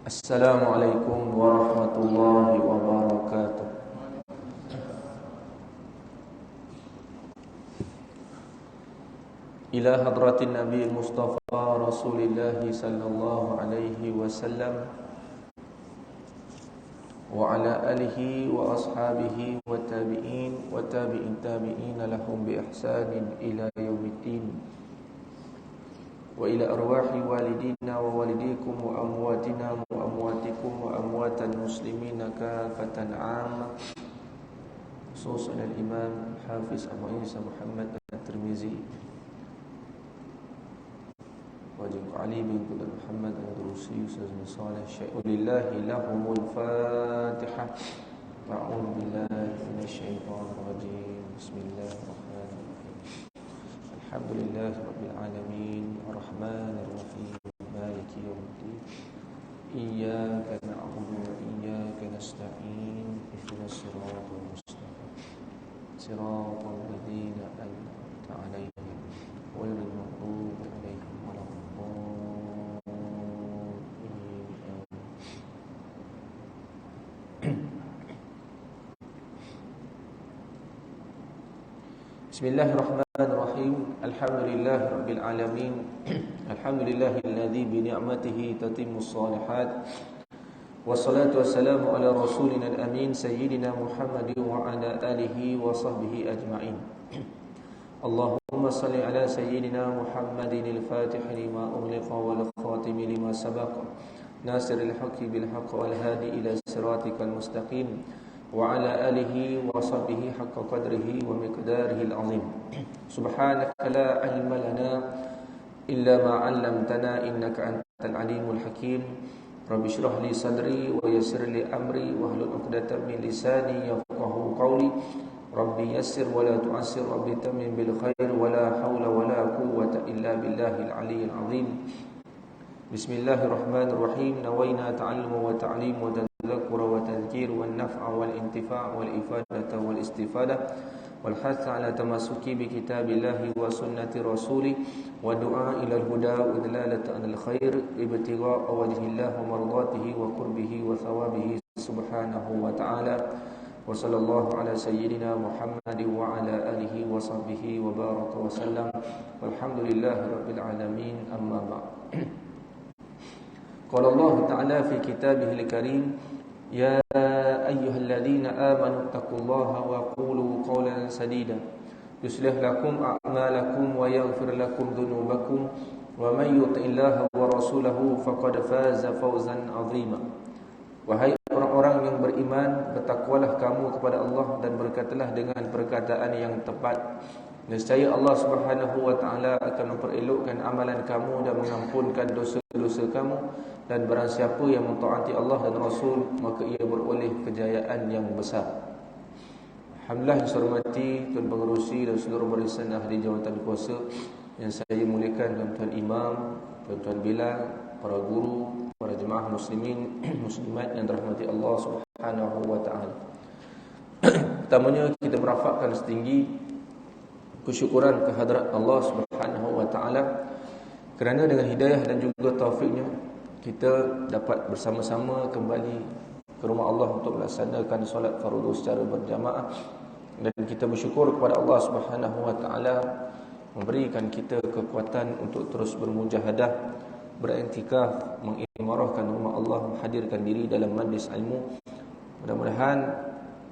Assalamualaikum warahmatullahi wabarakatuh. Ila hadratin Nabi Mustafa Rasulillah sallallahu alaihi wasallam wa ala alihi wa ashabihi wa tabi'in wa tabi'in tabi'in lahum bi ihsanin ila yaumiddin. Wa ila arwahi walidina wa walidikum wa amwatina wa amwatikum wa amwatal muslimina kafatan 'amma. Khususan al-Imam Hafiz Abu Isa Muhammad At-Tirmizi wa Ali bin Muhammad Al-Durusi Ustaz bin Saleh Syai'ulillahi lahumul Fatihah. A'udzu billahi minasyaitonir rajim. Bismillahirrahmanirrahim. Alhamdulillahi rabbil alamin, arrahmanir rahim, maliki yaumiddin. Iyyaka na'budu wa iyyaka nasta'in. Ihdinas siratal mustaqim. Siratal ladzina an'amta 'alaihim ghairil maghdubi 'alaihim waladdallin. Bismillahirrahmanirrahim. Alhamdulillahi rabbil alamin. Alhamdulillahilladzi bi ni'matihi tatimmus shalihat. Wassalatu wassalamu ala rasulina al-amin sayyidina Muhammadin wa ala alihi wa sahbihi ajma'in. Allahumma salli ala sayyidina Muhammadin al-fatih lima ughliqa wal khatim lima sabaqa nasiril haqqi bil haqq wal hadi ila siratikal mustaqim wa ala alihi wa sahbihi haqqa qadrihi wa miqdarihi al-azim. Subhanaka la ilma lana illa ma 'allamtana innaka antal alimul hakim. Rabbi shrah li sadri wa yassir li amri wahlul 'uqdatam min lisani yafqahu qawli. Rabbi yassir wa la tu'assir, Rabbi tammim bil khair wa la hawla wa la quwwata illa billahil aliyyil azim. Bismillahirrahmanirrahim. Nawaina ta'alluma wa ta'lim wa tadhakkura wa tadhkir wa naf'a wal intifa' wal ifadata wal istifadah wal hath ala tamassuki bi kitabillahi wa sunnati rasulih wa du'a ila al-huda wa dalalata anil khair ibtigha'a wajhillah wa mardatihi wa qurbihi wa thawabihi subhanahu wa ta'ala. Wa sallallahu ala sayyidina Muhammadin wa ala alihi wa sahbihi wa baraka wa sallam. Walhamdulillahi rabbil alamin, amma ba'd. Qala Allah ta'ala fi kitabihil karim, ya ayyuhalladzina amanu taqullaha wa qulu qawlan sadida yuslih lakum a'malakum wa yaghfir lakum dhunubakum wa man yuti'illaha wa rasulahu faqad faza fawzan 'azima. Wahai orang-orang yang beriman, bertakwalah kamu kepada Allah dan berkatalah dengan perkataan yang tepat. Nescaya Allah Subhanahu wa taala akan memperelokkan amalan kamu dan mengampunkan dosa-dosa kamu, dan barang siapa yang mentaati Allah dan Rasul, maka ia beroleh kejayaan yang besar. Alhamdulillah yang saya hormati Tuan Pengerusi dan seluruh barisan ahli jawatan kuasa yang saya muliakan, Tuan Imam, Tuan Bilal, para guru, para jemaah muslimin muslimat yang dirahmati Allah Subhanahu wa taala. Pertamanya kita merafakkan setinggi kesyukuran kehadrat Allah Subhanahu wa taala kerana dengan hidayah dan juga taufiknya kita dapat bersama-sama kembali ke rumah Allah untuk melaksanakan solat fardu secara berjamaah, dan kita bersyukur kepada Allah Subhanahu wa taala memberikan kita kekuatan untuk terus bermujahadah, beriktikaf, mengimarahkan rumah Allah, menghadirkan diri dalam majlis ilmu. Mudah-mudahan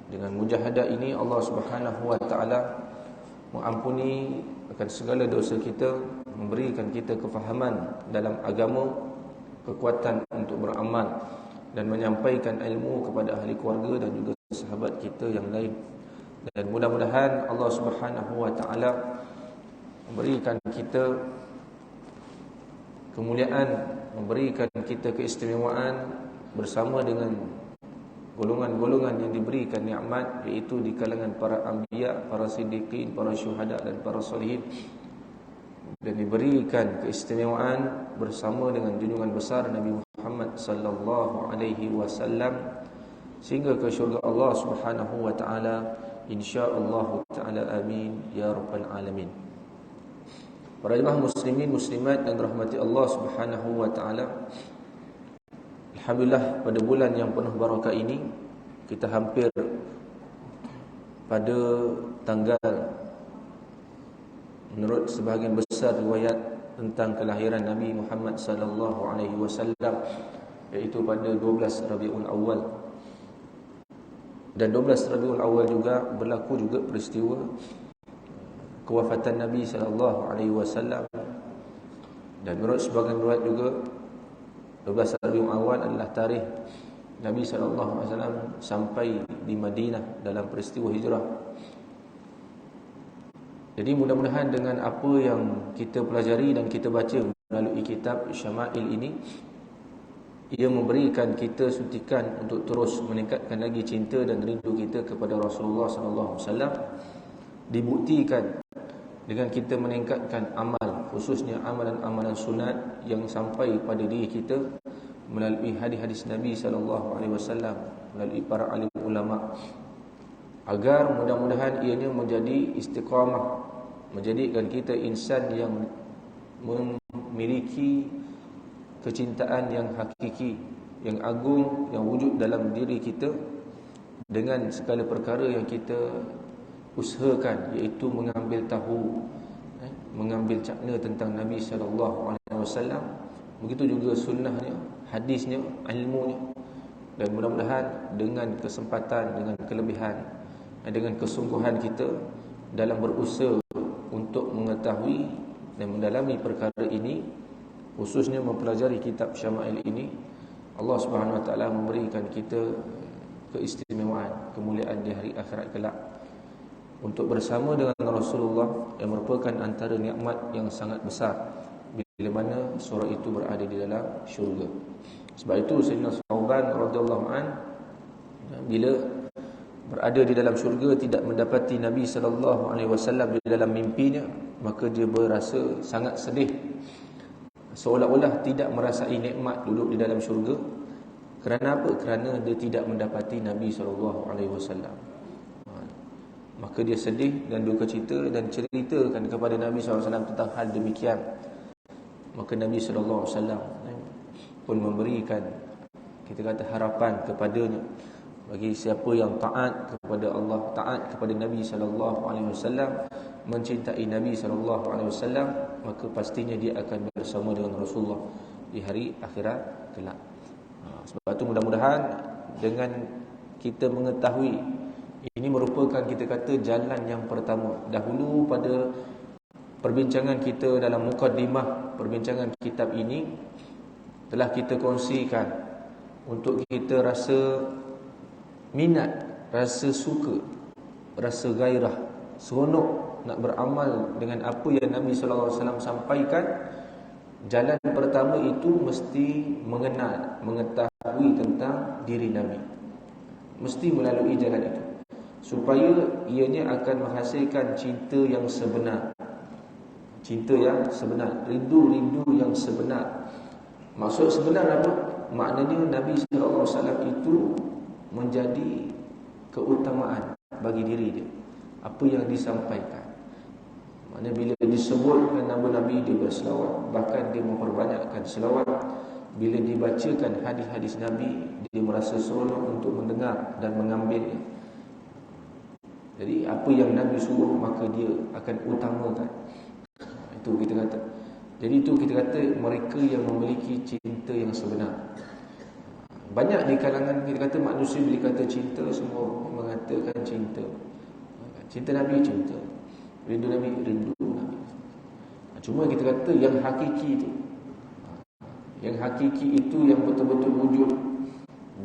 dengan mujahadah ini Allah Subhanahu wa taala mengampuni akan segala dosa kita, memberikan kita kefahaman dalam agama, kekuatan untuk beramal dan menyampaikan ilmu kepada ahli keluarga dan juga sahabat kita yang lain. Dan mudah-mudahan Allah Subhanahu wa taala memberikan kita kemuliaan, memberikan kita keistimewaan bersama dengan golongan-golongan yang diberikan nikmat, iaitu di kalangan para anbiya, para siddiqin, para syuhada dan para salihin, dan diberikan keistimewaan bersama dengan junjungan besar Nabi Muhammad sallallahu alaihi wasallam sehingga ke syurga Allah Subhanahu wa taala, insyaallah taala, amin ya rabbal alamin. Para jemaah muslimin muslimat yang dirahmati Allah Subhanahu wa taala, Alhamdulillah, pada bulan yang penuh barakah ini kita hampir pada tanggal, menurut sebahagian besar riwayat tentang kelahiran Nabi Muhammad sallallahu alaihi wasallam, iaitu pada 12 Rabiul Awal. Dan 12 Rabiul Awal juga berlaku juga peristiwa kewafatan Nabi sallallahu alaihi wasallam. Dan menurut sebahagian riwayat juga 12 Rabiul Awal adalah tarikh Nabi sallallahu alaihi wasallam sampai di Madinah dalam peristiwa hijrah. Jadi mudah-mudahan dengan apa yang kita pelajari dan kita baca melalui kitab Syama'il ini, ia memberikan kita suntikan untuk terus meningkatkan lagi cinta dan rindu kita kepada Rasulullah sallallahu alaihi wasallam. Dibuktikan dengan kita meningkatkan amal, khususnya amalan-amalan sunat yang sampai pada diri kita melalui hadis-hadis Nabi sallallahu alaihi wasallam, melalui para alim ulama, agar mudah-mudahan ianya menjadi istiqamah, menjadikan kita insan yang memiliki kecintaan yang hakiki, yang agung, yang wujud dalam diri kita dengan segala perkara yang kita usahakan, iaitu mengambil tahu, mengambil cakna tentang Nabi sallallahu alaihi wasallam, begitu juga sunnahnya, hadisnya, ilmunya. Dan mudah-mudahan dengan kesempatan, dengan kelebihan, dengan kesungguhan kita dalam berusaha untuk mengetahui dan mendalami perkara ini, khususnya mempelajari kitab Syama'il ini, Allah Subhanahu wa taala memberikan kita keistimewaan, kemuliaan di hari akhirat kelak, untuk bersama dengan Rasulullah, yang merupakan antara nikmat yang sangat besar bila mana seorang itu berada di dalam syurga. Sebab itu Sayyidina Thawban radhiyallahu an, bila berada di dalam syurga tidak mendapati Nabi sallallahu alaihi wasallam di dalam mimpinya, maka dia berasa sangat sedih, seolah-olah tidak merasai nikmat duduk di dalam syurga. Kerana apa? Kerana dia tidak mendapati Nabi sallallahu alaihi wasallam. Maka dia sedih dan duka cita dan ceritakan kepada Nabi SAW tentang hal demikian. Maka Nabi SAW pun memberikan, kita kata, harapan kepadanya, bagi siapa yang taat kepada Allah, taat kepada Nabi SAW, mencintai Nabi SAW, maka pastinya dia akan bersama dengan Rasulullah di hari akhirat kelak. Sebab itu mudah-mudahan dengan kita mengetahui, ini merupakan, kita kata, jalan yang pertama. Dahulu pada perbincangan kita dalam mukaddimah perbincangan kitab ini, telah kita kongsikan untuk kita rasa minat, rasa suka, rasa gairah, seronok nak beramal dengan apa yang Nabi SAW sampaikan. Jalan pertama itu mesti mengenal, mengetahui tentang diri Nabi. Mesti melalui jalan itu, supaya ianya akan menghasilkan cinta yang sebenar. Cinta yang sebenar, rindu-rindu yang sebenar. Maksud sebenar apa? Maknanya Nabi SAW itu menjadi keutamaan bagi diri dia, apa yang disampaikan. Maknanya bila disebutkan nama Nabi, dia berselawat, bahkan dia memperbanyakkan selawat. Bila dibacakan hadis-hadis Nabi, dia merasa seronok untuk mendengar dan mengambilnya. Jadi apa yang Nabi suruh, maka dia akan utamakan. Itu kita kata. Jadi itu kita kata mereka yang memiliki cinta yang sebenar. Banyak di kalangan, kita kata, manusia bila kata cinta, semua mengatakan cinta. Cinta Nabi, cinta. Rindu Nabi, rindu Nabi. Cuma kita kata yang hakiki itu, yang hakiki itu, yang betul-betul wujud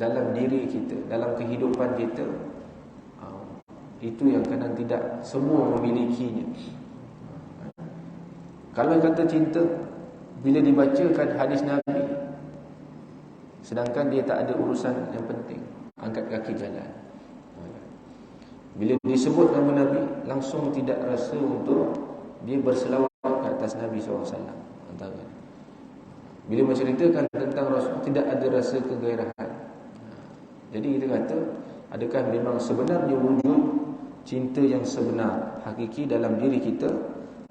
dalam diri kita, dalam kehidupan kita, itu yang kadang tidak semua memilikinya. Kalau kata cinta, bila dibacakan hadis Nabi, sedangkan dia tak ada urusan yang penting, angkat kaki jalan. Bila disebut nama Nabi, langsung tidak rasa untuk dia berselawat ke atas Nabi SAW. Bila menceritakan tentang Rasul, tidak ada rasa kegairahan. Jadi kita kata, adakah memang sebenarnya wujud cinta yang sebenar, hakiki dalam diri kita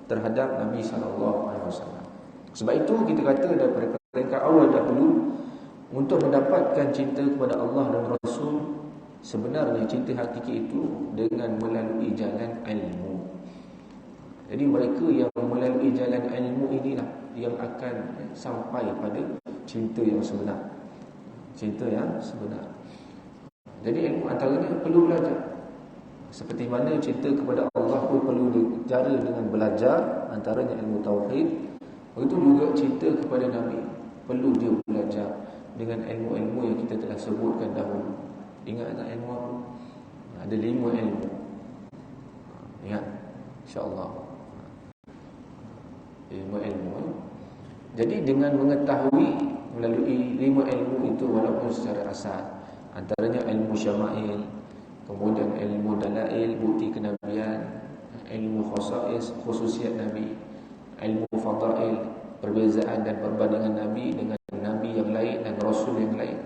terhadap Nabi SAW. Sebab itu kita kata daripada peringkat awal dahulu, Untuk mendapatkan cinta kepada Allah dan Rasul, sebenarnya cinta hakiki itu dengan melalui jalan ilmu. Jadi mereka yang melalui jalan ilmu inilah yang akan sampai pada cinta yang sebenar. Cinta yang sebenar. Jadi ilmu antaranya perlu belajar. Seperti mana cinta kepada Allah pun perlu dicara dengan belajar, antaranya ilmu tauhid. Begitu juga cinta kepada Nabi perlu dia belajar dengan ilmu-ilmu yang kita telah sebutkan dahulu. Ingat tak ilmu apa? Ada 5 ilmu. Ingat? InsyaAllah. 5 ilmu. Jadi dengan mengetahui melalui 5 ilmu itu, walaupun secara asal, antaranya ilmu syama'il, kemudian ilmu dalail, bukti kenabian, ilmu khasais, khususiat Nabi, ilmu fadail, perbezaan dan perbandingan Nabi dengan Nabi yang lain dan Rasul yang lain,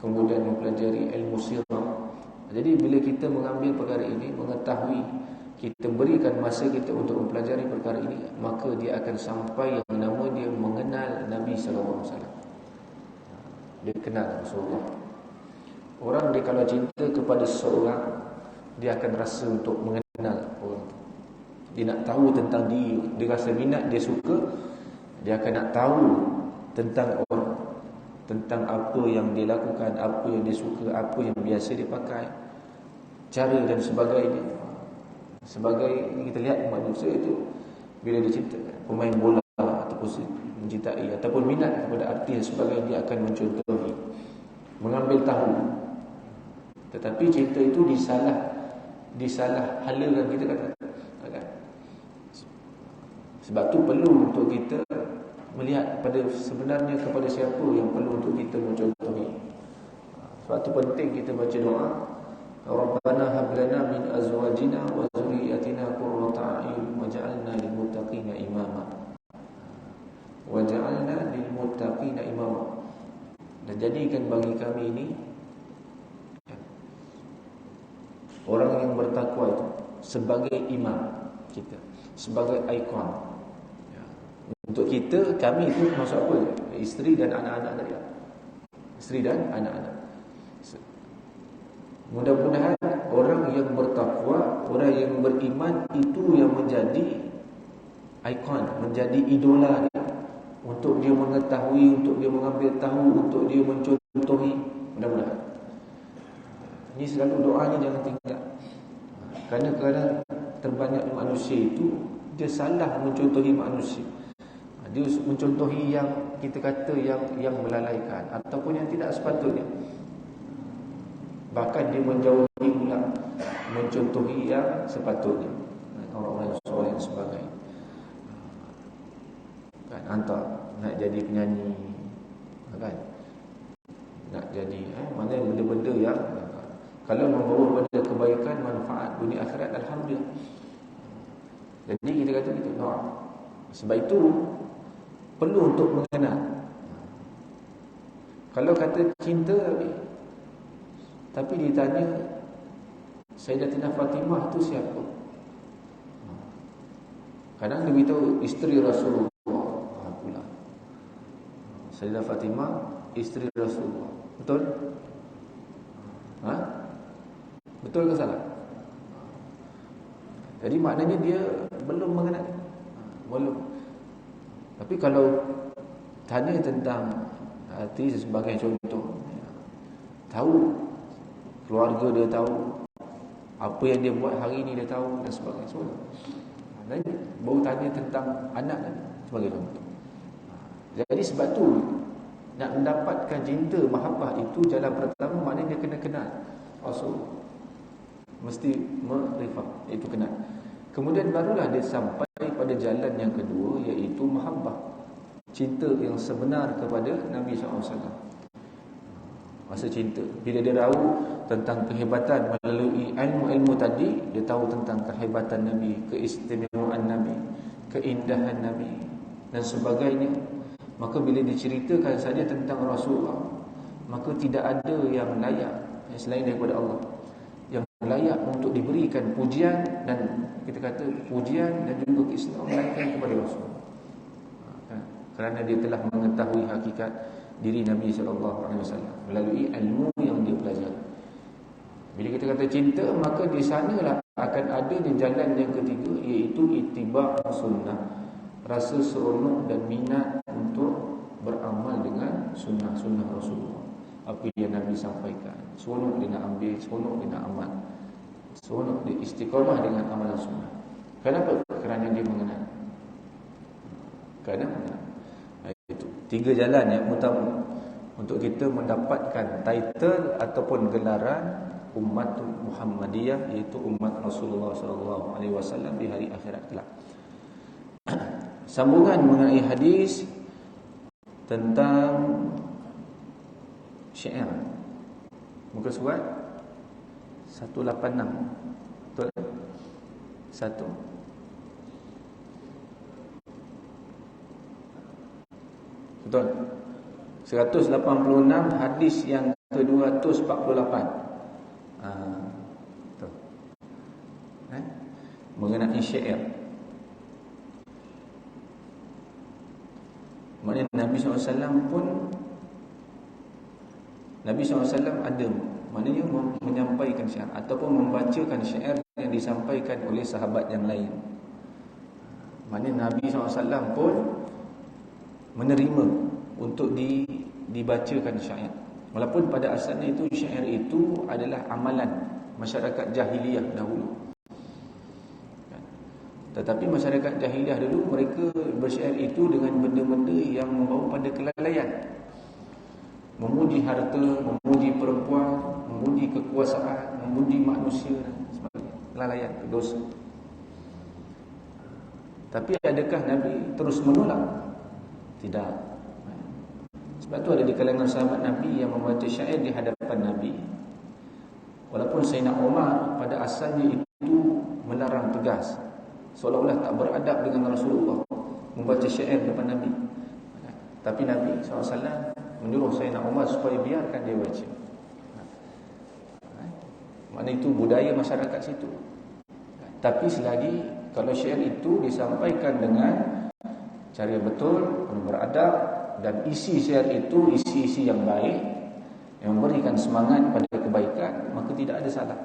kemudian mempelajari ilmu sirah. Jadi bila kita mengambil perkara ini, mengetahui, kita berikan masa kita untuk mempelajari perkara ini, maka dia akan sampai yang nama dia mengenal Nabi SAW. Dia kenal Rasulullah. Orang dia kalau cinta kepada seseorang, dia akan rasa untuk mengenal orang. Dia nak tahu tentang dia. Dia rasa minat, dia suka. Dia akan nak tahu tentang orang, tentang apa yang dia lakukan, apa yang dia suka, apa yang biasa dia pakai, cara dan sebagainya. Sebagai kita lihat manusia itu, bila dia cinta pemain bola ataupun mencintai ataupun minat kepada artis sebagainya, dia akan mencontohi, mengambil tahu. Tetapi cinta itu disalah halakan, kita kata. Sebab tu perlu untuk kita melihat pada sebenarnya kepada siapa yang perlu untuk kita mencontohi. Sebab tu penting kita baca doa, Rabbana hab lana min azwajina wa dhurriyyatina qurrata a'yun waj'alna lil muttaqina imama. Waj'alna lil muttaqina imama. Dan jadikan bagi kami ini orang yang bertakwa itu sebagai imam kita, sebagai ikon. Untuk kita, kami itu maksud apa? Isteri dan anak-anak tadi. Isteri dan anak-anak. Mudah-mudahan orang yang bertakwa, orang yang beriman itu yang menjadi ikon, menjadi idola dia. Untuk dia mengetahui, untuk dia mengambil tahu, untuk dia mencontohi. Mudah-mudahan. Ini selalu doanya jangan tinggal. Kerana kadang terbanyak manusia itu dia salah mencontohi manusia. Dia mencontohi yang kita kata yang melalaikan ataupun yang tidak sepatutnya. Bahkan dia menjauhi pula mencontohi yang sepatutnya, orang-orang soleh dan sebagainya. Kan hantar nak jadi penyanyi, kan, nak jadi mana benda-benda yang kalau membawa pada kebaikan, manfaat dunia akhirat, alhamdulillah. Jadi kita kata gitu. Sebab itu perlu untuk mengenal. Kalau kata cinta tapi ditanya Sayyidatina Fatimah tu siapa? Kadang dia beritahu isteri Rasulullah pula. Sayyidah Fatimah isteri Rasulullah. Betul? Betul ke salah? Jadi maknanya dia belum mengenal. Belum. Tapi kalau tanya tentang hati sebagai contoh, tahu keluarga dia, tahu apa yang dia buat hari ini dia tahu dan sebagainya. Dan baru tanya tentang anak sebagai contoh. Jadi sebab tu nak mendapatkan cinta mahabbah itu, jalan pertama maknanya dia kena kenal Rasul. Mesti ma'rifah, itu kenal. Kemudian barulah dia sampai pada jalan yang kedua, iaitu mahabbah, cinta yang sebenar kepada Nabi SAW. Masa cinta, bila dia tahu tentang kehebatan melalui ilmu-ilmu tadi, dia tahu tentang kehebatan Nabi, keistimewaan Nabi, keindahan Nabi dan sebagainya. Maka bila diceritakan saja tentang Rasulullah, maka tidak ada yang layak selain daripada Allah, yang layak untuk diberikan pujian, dan kita kata pujian dan juga keistimewaan melainkan kepada Rasul. Kerana dia telah mengetahui hakikat diri Nabi SAW melalui ilmu yang dia pelajari. Bila kita kata cinta, maka di sanalah akan adanya jalan yang ketiga, iaitu ittiba' sunnah. Rasa seronok dan minat untuk beramal dengan sunnah-sunnah Rasulullah. Apa yang Nabi sampaikan, seronok dia nak ambil, seronok dia nak amal, seronok dia istiqamah dengan amalan sunnah. Kenapa? Kerana dia mengenal. Kerana mengenal. Itu tiga jalan yang utama untuk kita mendapatkan title ataupun gelaran umat Muhammadiyah, iaitu umat Rasulullah SAW di hari akhirat kelak. Sambungan mengenai hadis tentang syair. Muka surat 186. Betul? 1. Betul. 186 hadis yang ke-248. Betul. Mengenai syair. Maknanya Nabi SAW pun, Nabi SAW ada, maknanya menyampaikan syair ataupun membacakan syair yang disampaikan oleh sahabat yang lain. Maknanya Nabi SAW pun menerima untuk dibacakan syair. Walaupun pada asalnya itu syair itu adalah amalan masyarakat jahiliyah dahulu. Tetapi masyarakat jahiliyah dulu mereka bersyair itu dengan benda-benda yang membawa pada kelalaian. Memuji harta, memuji perempuan, memuji kekuasaan, memuji manusia dan sebagainya. Kelalaian, dosa. Tapi adakah Nabi terus menolak? Tidak. Sebab tu ada di kalangan sahabat Nabi yang membaca syair di hadapan Nabi. Walaupun Sayyidina Umar pada asalnya itu melarang tegas, seolah-olah tak beradab dengan Rasulullah membaca syair depan Nabi. Tapi Nabi SAW menyuruh Sayyidina Umar supaya biarkan dia baca. Maknanya itu budaya masyarakat situ. Tapi selagi kalau syair itu disampaikan dengan cara betul, beradab, dan isi syair itu isi-isi yang baik, yang memberikan semangat pada kebaikan, maka tidak ada salah.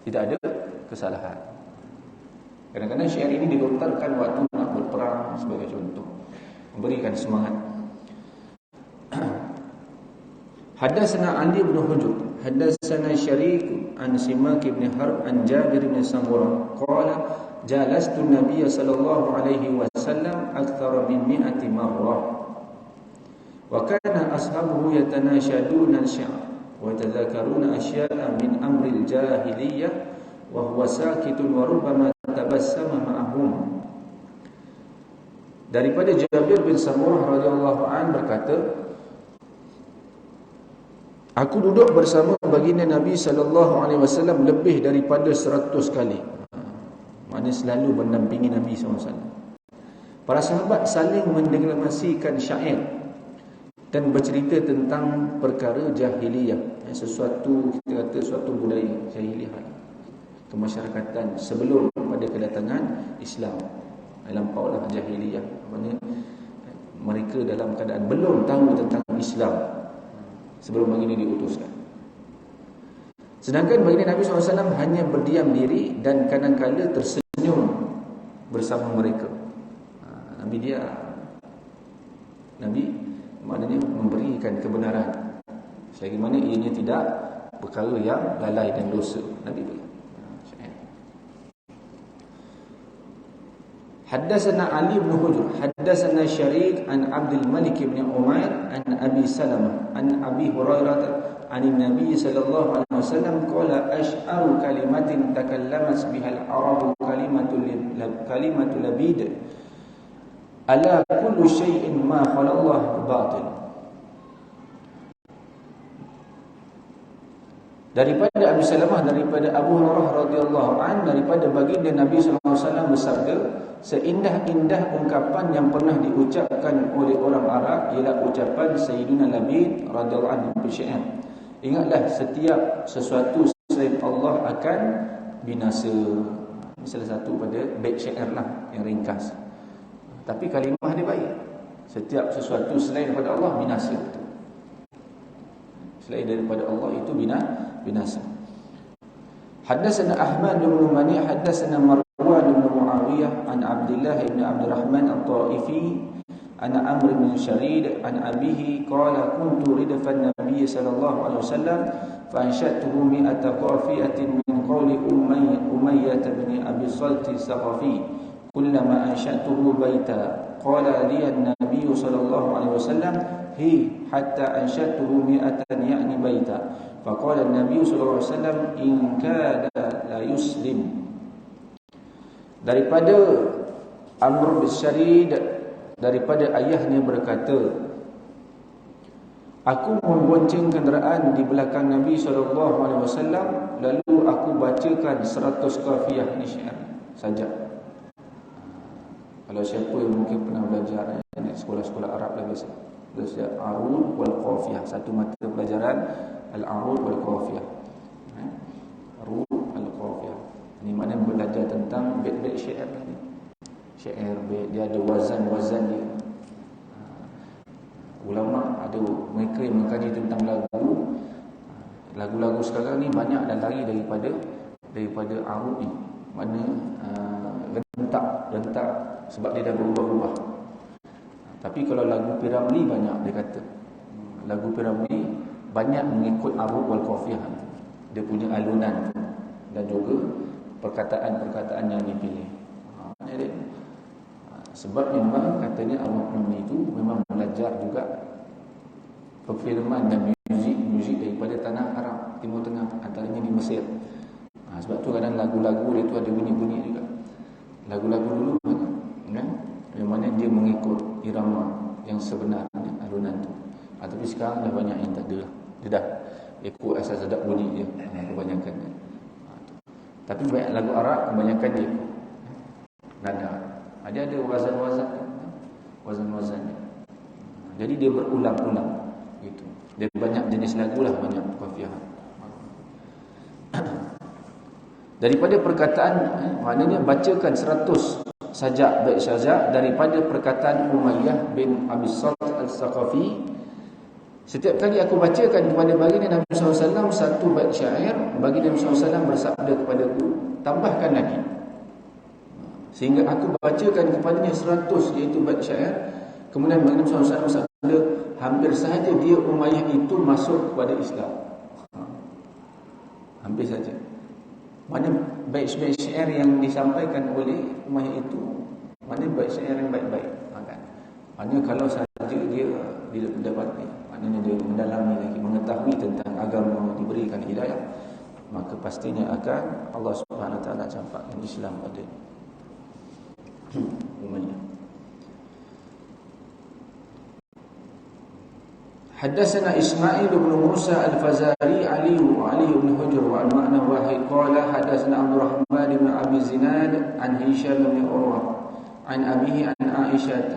Tidak ada kesalahan. Kadang-kadang syair ini dilontarkan waktu nak berperang sebagai contoh, memberikan semangat. Hadatsana Ali bin Hujr, hadatsana Syariq an Simak bin Harb an Jabir bin Samurah qala jalastu an-nabiy sallallahu alaihi wasallam akthar min 100 marrah wa kana ashabuhu yatanashaduna al-sya'r wa yatadhakaruna asya'a min amri al-jahiliyyah wa huwa sakitun wa rubbama tabassama ma'ahum. Daripada Jabir bin Samurah radhiyallahu an berkata, aku duduk bersama baginda Nabi sallallahu alaihi wasallam lebih daripada 100 kali. Maknanya selalu mendampingi Nabi SAW. Para sahabat saling mendeklamasikan syair dan bercerita tentang perkara jahiliyah, sesuatu, kita kata suatu budaya jahiliyah, kemasyarakatan sebelum pada kedatangan Islam. Dalam paulah jahiliyah, maknanya mereka dalam keadaan belum tahu tentang Islam sebelum baginda diutuskan. Sedangkan baginda Nabi SAW hanya berdiam diri dan kadang-kala tersenyum bersama mereka. Nabi maknanya memberikan kebenaran, selagi mana ianya tidak perkara yang lalai dan dosa. Nabi beri. Haddatsana Ali bin Hujr, haddatsana Syariq an Abdul Malik bin Umair an Abi Salamah an Abi Hurairah an Nabi sallallahu alaihi wasallam qala ash'aru kalimatin takallamat biha al-arab kalimatu labid ala kullu shay'in ma khala Allah batil. Daripada Abi Salamah, daripada Abu Hurairah radhiyallahu an, daripada baginda Nabi sallallahu alaihi wasallam bersabda, seindah-indah ungkapan yang pernah diucapkan oleh orang Arab ialah ucapan Sayyidina Labid radhiyallahu anhu bersyair, ingatlah setiap sesuatu selain Allah akan binasa. Ini salah satu pada bait syair lah yang ringkas, tapi kalimah dia baik. Setiap sesuatu selain daripada Allah binasa. selain daripada Allah itu binasa. Haddatsana Ahmad bin Mani haddatsana Marwan bin Muawiyah an Abdullah bin Abdurrahman At-Taifi an Amr bin Sharid an abihi qala kuntu ridfan Nabiy sallallahu alaihi wasallam fa anshatuhu mi'ata qafiyatin min qawli Umayyah bin Abi Salt As-Saqafi kullama anshatuhu baita qala li an-nabiy sallallahu alaihi wasallam hi hatta anshatuhu mi'atan ya'ni baita faqala an-nabiy sallallahu alaihi wasallam in kana la yuslim. Daripada Amr bin Sharid daripada ayahnya berkata, aku membonceng kenderaan di belakang Nabi SAW, lalu aku bacakan 100 kafiyah ni syair saja. Kalau siapa yang mungkin pernah belajar sekolah-sekolah Arab lah biasa, belajar arud wal qafiyah, satu mata pelajaran al-arud wal qafiyah. Arud wal qafiyah ni maknanya belajar tentang bait-bait syair ni. Syair dia ada wazan-wazan dia. Ulama ada mereka yang mengkaji tentang lagu-lagu sekarang ni banyak dah lari daripada arud ni. Mana rentak sebab dia dah berubah-ubah. Tapi kalau lagu Piramli banyak dia kata. Lagu Piramli banyak mengikut arud wal qafiyah. Dia punya alunan dan juga perkataan-perkataan yang dipilih. Sebab memang katanya Ahmad Nawawi itu memang belajar juga perfilman dan muzik daripada tanah Arab Timur Tengah, antaranya di Mesir. Sebab tu kadang lagu-lagu dia tu ada bunyi-bunyi juga. Lagu-lagu dulu kan, yang mana dia mengikut irama yang sebenarnya alunan tu. Tapi sekarang dah banyak yang tak ada. Dia dah ikut asal sedap bunyi dia kebanyakan. Tapi banyak lagu Arab kebanyakan dia ikut nada. Dia ada wazan-wazannya. Jadi dia berulang-ulang gitu. Dia banyak jenis lagu lah, banyak kafiyah. Daripada perkataan maknanya bacakan 100 sajak bait sajak daripada perkataan Umayyah bin Abi Salt Al-Saqafi. Setiap kali aku bacakan kepada baginda Nabi SAW satu bait syair, baginda Nabi SAW bersabda kepadaku, tambahkan lagi. Sehingga aku bacakan kepadanya 100 iaitu bait syair. Kemudian baginda SAW bersabda, hampir sahaja dia Umayyah itu masuk kepada Islam. Hampir saja. Mana bait-bait syair yang disampaikan oleh Umayyah itu, mana bait syair yang baik-baik, kan? Mana kalau saja dia dapati, maknanya dia mendalami lagi, mengetahui tentang agama, diberikan hidayah, maka pastinya akan Allah Subhanahu Wa Taala campakkan Islam pada Umayyah. حدثنا إسماعيل بن موسى الفزاري علي بن حجر والمعنى واحد قال حدثنا عبد الرحمن بن أبي زناد عن هشام بن عروة عن أبيه عن عائشة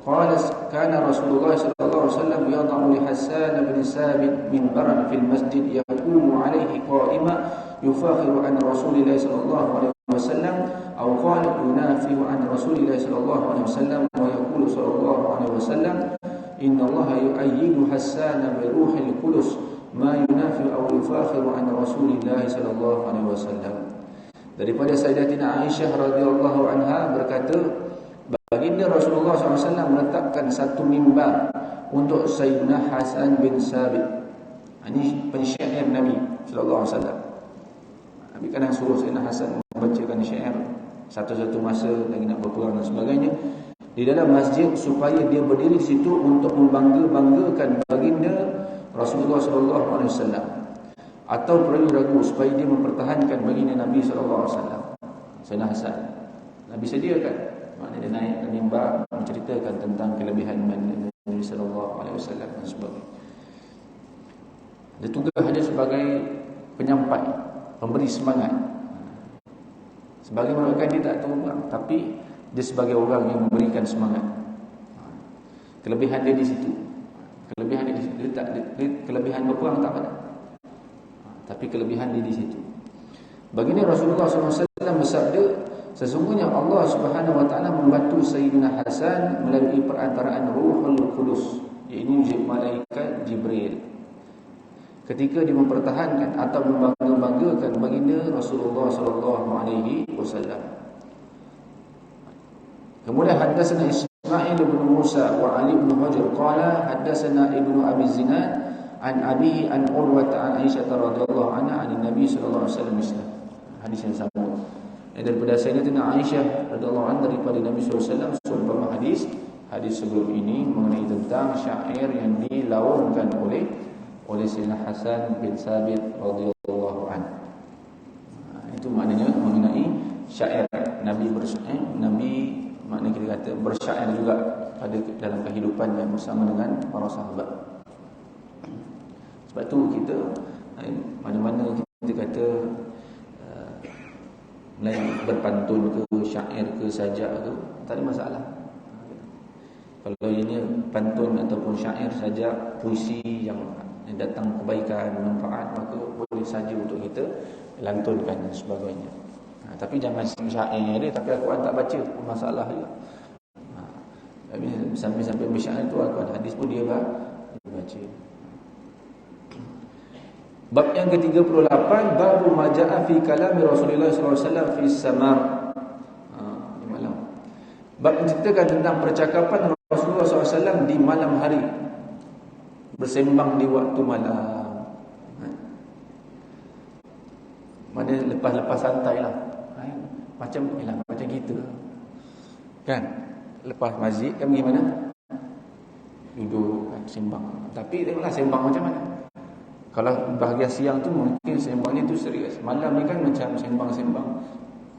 قال كان رسول الله صلى الله عليه وسلم يضع لحسان بن ثابت منبرا في المسجد يقوم عليه قائما يفاخر عن رسول الله صلى الله عليه وسلم أو قال ينافي عن رسول الله صلى الله عليه وسلم ويقول صلى الله عليه وسلم إن الله يؤيد حسان بروح القدس ما ينافي أو يفاخر عن رسول الله صلى الله عليه وسلم. Daripada Sayyidatina Aisyah radhiyallahu anha berkata, baginda Rasulullah SAW meletakkan satu mimbar untuk Sayyidina Hasan bin Thabit. Ini pensyair Nabi sallallahu alaihi wasallam. Nabi kadang suruh Sayyidina Hasan membacakan syair satu-satu masa lagi nak berperang dan sebagainya di dalam masjid supaya dia berdiri di situ untuk membanggakan baginda Rasulullah sallallahu alaihi wasallam, atau ragu-ragu supaya dia mempertahankan baginda Nabi sallallahu alaihi wasallam. Sayyidina Hasan Nabi sediakan, maknanya dia naik ke mimbar menceritakan tentang kelebihan Nabi sallallahu alaihi wasallam dan sebagainya. Dia tugas dia sebagai penyampai, pemberi semangat. Sebagai mereka dia tak tahu orang, tapi dia sebagai orang yang memberikan semangat. Kelebihan dia di situ. Kelebihan dia di situ. Kelebihan berperang tak ada. Tapi kelebihan dia di situ. Baginda Rasulullah SAW bersabda, sesungguhnya Allah Subhanahu Wa Taala membantu Sayyidina Hasan melalui perantaraan Ruhul Qudus, iaitu malaikat Jibril. ketika dia mempertahankan atau membangga-banggakan baginda Rasulullah sallallahu alaihi wasallam. Kemudian haddatsana Ismail bin Musa wa Ali bin Hujr qala haddatsana Ibnu Abi Zinad an abihi an Urwah an Aisyah radhiyallahu anha an Nabi sallallahu alaihi wasallam mislah. Hadis yang sama. Daripada Sayyidatina Aisyah radhiyallahu anha daripada Nabi sallallahu alaihi wasallam seumpama hadis sebelum ini mengenai tentang syair yang dilaungkan oleh Sayyidina Hasan bin Sabit radhiyallahu anhu. Itu maknanya mengenai syair Nabi bersyair, Nabi maknanya kita kata bersyair juga pada dalam kehidupan yang bersama dengan para sahabat. Sebab tu kita mana-mana kita kata Melayu berpantun ke syair ke sajak ke tak ada masalah. Kalau ini pantun ataupun syair sajak puisi yang datang kebaikan manfaat, maka boleh saja untuk kita lantunkan dan sebagainya. Tapi jangan syair dia tapi Al-Quran tak baca, masalah juga. Tapi sampai bersyair tu Al-Quran hadis pun dia baca. Bab yang ke-38, bab majaa fi kalami Rasulullah sallallahu alaihi wasallam fi samar. Di malam. Bab menceritakan tentang percakapan Rasulullah SAW di malam hari, bersembang di waktu malam. Mana lepas-lepas santai lah, macam kita kan, lepas masjid kan pergi mana, duduk kan, sembang. Tapi tengoklah sembang macam mana. Kalau bahagian siang tu mungkin sembangnya tu serius, malam ni kan macam sembang-sembang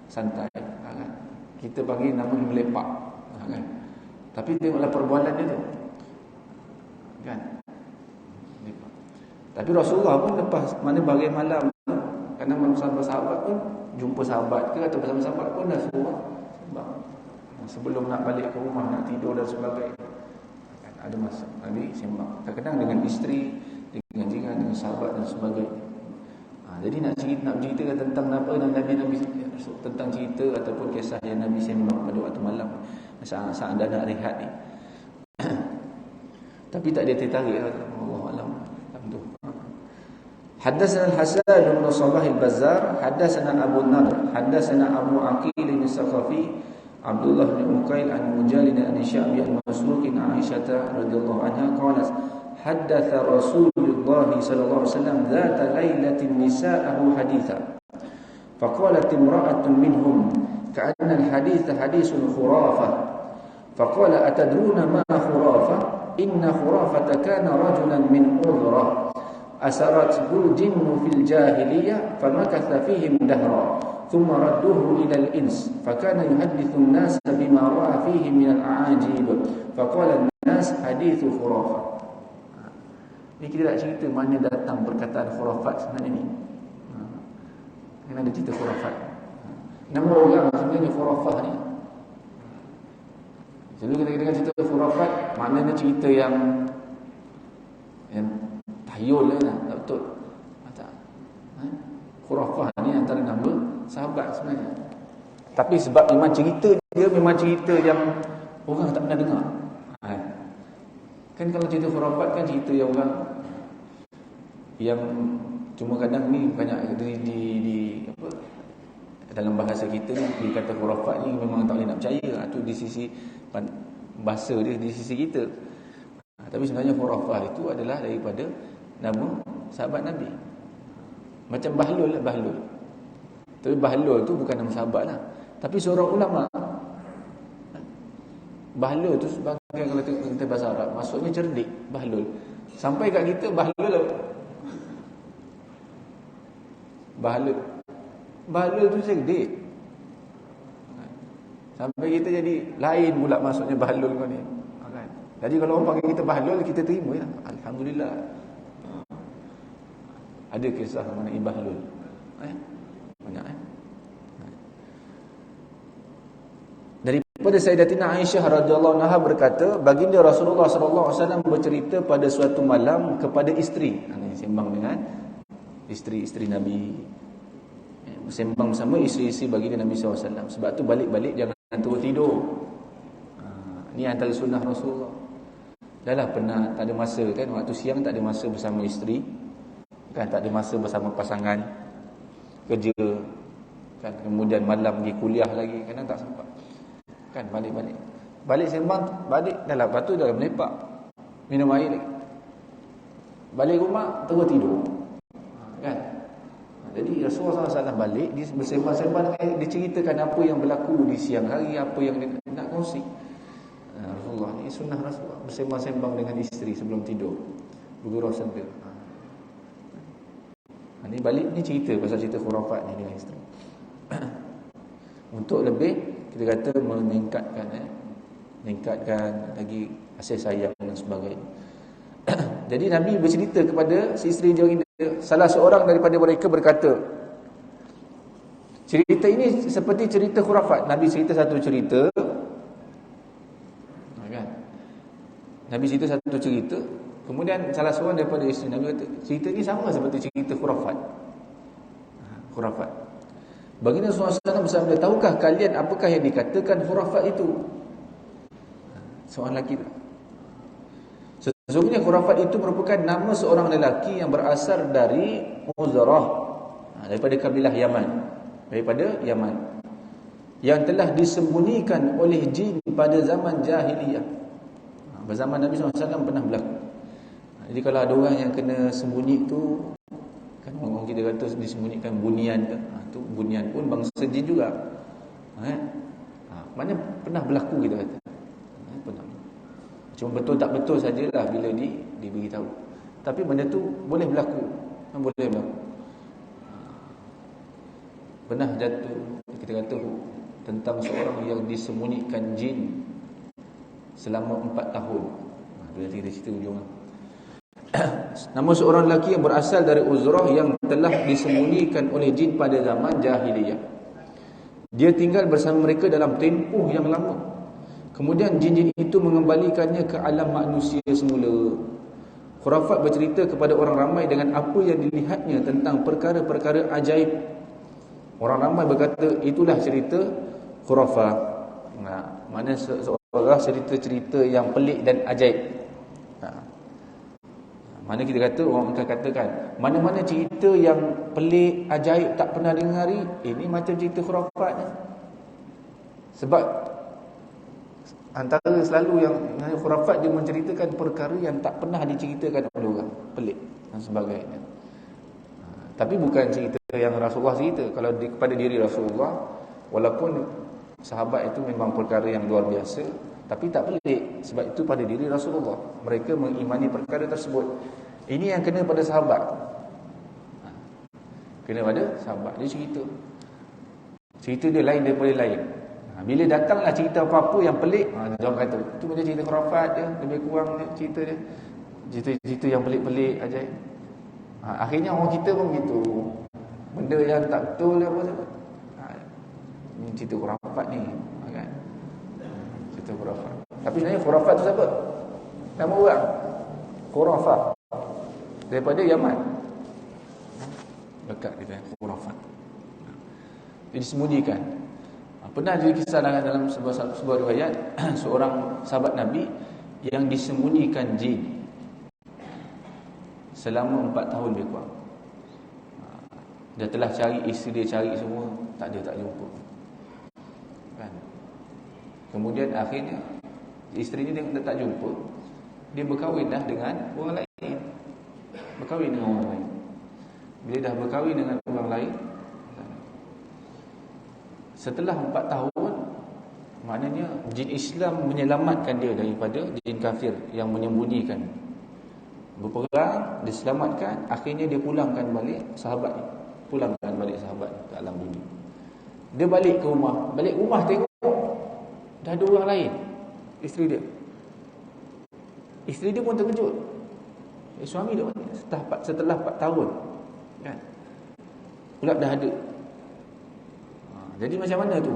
santai kan? Kita panggil nama melepak kan? Tapi tengoklah perbualan dia tu kan. Tapi Rasulullah pun lepas mana bahagian malam, kerana bersama sahabat pun jumpa sahabat ke atau bersama sahabat pun dah semua sembang. Sebelum nak balik ke rumah, nak tidur dan sebagainya kan, ada masa Nabi sembang. Kadang-kadang dengan isteri, dengan jiran, dengan sahabat dan sebagainya. Jadi nak ceritakan tentang apa yang Nabi tentang cerita ataupun kisah yang Nabi sembang pada waktu malam saat anda nak rehat ni. Tapi tak dia tertarik lah. Wallahu a'lam. Haddatsana Al-Hasan bin Salah Al-Bazzar, haddatsana Abu Nadr, haddatsana Abu Aqil bin Saqafi, Abdullah bin Uqail an Mujalid an Sya'bi al-Masruq an Aisyah radhiyallahu anha qalat haddatha Rasulullah sallallahu alaihi wasallam dzata lailatin nisa'ahu haditha faqalat imra'atun minhum ka'anna al-haditha hadithun khurafah faqala atadruna ma khurafah inna khurafata kana rajulan min udhrah asarathu al-jinnu fil jahiliyah famakatha fihim dahra thumma radduhu ila al-ins fakana yuhaddithu an-nas bima ra'a fihi min al-a'ajib faqala an-nas hadithu khurafah. Ni kita nak cerita mana datang perkataan khurafat sebenarnya ni. Kan ada cerita khurafat. Nama orang sebenarnya khurafah ni. Jadi kita dengar cerita khurafat, maknanya cerita yang tahyul lah, tak betul. Tak. Khurafah ni antara nama sahabat sebenarnya. Tapi sebab memang cerita dia memang cerita yang orang tak pernah dengar. Kan kalau cerita khurafat kan cerita yang orang yang cuma kadang ni banyak di apa dalam bahasa kita ni kata khurafat ni memang tak boleh nak percaya. Itu di sisi bahasa dia, di sisi kita. Tapi sebenarnya khurafat itu adalah daripada nama sahabat Nabi. Macam Bahlul lah, Bahlul. Tapi Bahlul tu bukan nama sahabat lah, tapi seorang ulama. Bahlul tu sebagai kalau kita bahasa Arab maksudnya cerdik, bahlul. Sampai kat kita bahlul tu cerdik. Sampai kita jadi lain pula maksudnya bahlul kau ni. Kan? Jadi kalau orang panggil kita bahlul, kita terima ya. Alhamdulillah. Ada kisah mengenai bahlul. Banyak Daripada Sayyidatina Aisyah radhiyallahu anha berkata, baginda Rasulullah sallallahu alaihi wasallam bercerita pada suatu malam kepada isteri. Sembang dengan isteri-isteri Nabi. Sembang bersama isteri-isteri baginda Nabi sallallahu alaihi wasallam. Sebab tu balik-balik jangan terus tidur. Ni antara sunnah Rasulullah. Dahlah pernah tak ada masa kan, waktu siang tak ada masa bersama isteri. Kan tak ada masa bersama pasangan, kerja, kan kemudian malam pergi kuliah lagi, kadang tak sempat. Kan balik sembang, balik dalam batu dalam melepak, minum air lagi. Balik rumah terus tidur. Kan? Jadi Rasulullah SAW balik, dia bersembang-sembang dengan, dia ceritakan apa yang berlaku di siang hari, apa yang dia nak kongsi. Rasulullah ni sunnah Rasulullah, bersembang-sembang dengan isteri sebelum tidur, bergurau sambil. Ni balik ni cerita pasal cerita khurafat ni dengan isteri. Untuk lebih kita kata meningkatkan lagi kasih sayang dan sebagainya. Jadi Nabi bercerita kepada si isteri dia, salah seorang daripada mereka berkata, cerita ini seperti cerita khurafat. Nabi cerita satu cerita, kan? Nabi cerita satu cerita, kemudian salah seorang daripada isteri Nabi kata, cerita ini sama seperti cerita khurafat. Khurafat. Baginda SAW bersabda, tahukah kalian apakah yang dikatakan khurafat itu? Seorang lelaki. Sesungguhnya khurafat itu merupakan nama seorang lelaki yang berasal dari Uzrah, daripada kabilah Yaman, yang telah disembunyikan oleh jin pada zaman jahiliyah. Berzaman Nabi SAW pernah berlaku. Jadi kalau ada orang yang kena sembunyi tu, kan orang kita kata disembunyikan bunian ke, tu bunian pun bangsa jin juga. Mana pernah berlaku kita kata. Pernah. Cuma betul tak betul sajalah bila diberitahu. Tapi benda tu boleh berlaku. Boleh berlaku. Pernah jatuh kita kata tentang seorang yang disembunyikan jin selama 4 tahun. Bila kita cerita ujung. Nama seorang lelaki yang berasal dari Uzrah yang telah disembunyikan oleh jin pada zaman jahiliyah. Dia tinggal bersama mereka dalam tempoh yang lama. Kemudian jin-jin itu mengembalikannya ke alam manusia semula. Khurafat bercerita kepada orang ramai dengan apa yang dilihatnya tentang perkara-perkara ajaib. Orang ramai berkata, itulah cerita khurafat. Mana seolah cerita-cerita yang pelik dan ajaib. Mana kita kata, orang akan katakan, mana-mana cerita yang pelik, ajaib, tak pernah dengari, ini macam cerita khurafat ni. Sebab antara selalu yang khurafat, dia menceritakan perkara yang tak pernah diceritakan oleh orang, pelik dan sebagainya. Tapi bukan cerita yang Rasulullah cerita. Kalau kepada diri Rasulullah, walaupun sahabat itu memang perkara yang luar biasa, tapi tak pelik. Sebab itu pada diri Rasulullah, mereka mengimani perkara tersebut. Ini yang kena pada sahabat. Kena pada sahabat. Dia cerita dia lain daripada lain. Bila datanglah cerita apa-apa yang pelik, dia orang kata itu macam cerita khurafat dia, lebih kurang dia, cerita dia cerita yang pelik-pelik ajaib. Akhirnya orang kita pun begitu. Benda yang tak betul dia apa sebut. Ini cerita khurafat ni, kan? Cerita khurafat. Tapi sebenarnya khurafat tu siapa? Nama orang. Khurafat. Daripada Yaman. Dekat kita khurafat. Dia disembunyikan. Pernah jadi kisah dalam sebuah riwayat seorang sahabat Nabi yang disembunyikan jin selama 4 tahun lebih kurang. Dia telah cari, isteri dia cari semua, tak jumpa. Kan? Kemudian akhirnya isteri dia tak jumpa. Dia berkahwin dah dengan orang lain. Bila dah berkahwin dengan orang lain, setelah 4 tahun, maknanya jin Islam menyelamatkan dia daripada jin kafir yang menyembunyikan. Berperang, diselamatkan, akhirnya dia pulangkan balik sahabat ke alam dunia. Dia balik rumah tengok dah ada orang lain, isteri dia pun terkejut. Suami dia setelah 4 tahun, kan, pula dah ada. Jadi macam mana tu?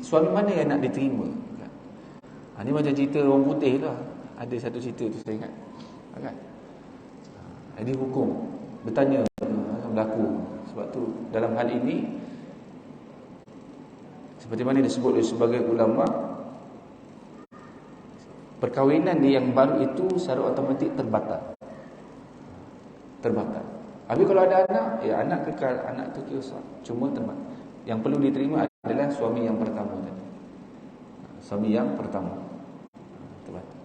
Suami mana yang nak diterima? Ini macam cerita orang putih lah. Ada satu cerita tu saya ingat, kan? Jadi hukum bertanya berlaku. Sebab tu dalam hal ini, seperti mana disebut oleh sebagai ulama, perkahwinan yang baru itu secara automatik terbatal. terbatal. Habis kalau ada anak, ya anak kekal, anak tu kira sah. Cuma terbatal. Yang perlu diterima adalah suami yang pertama tadi. Suami yang pertama. Terbatal.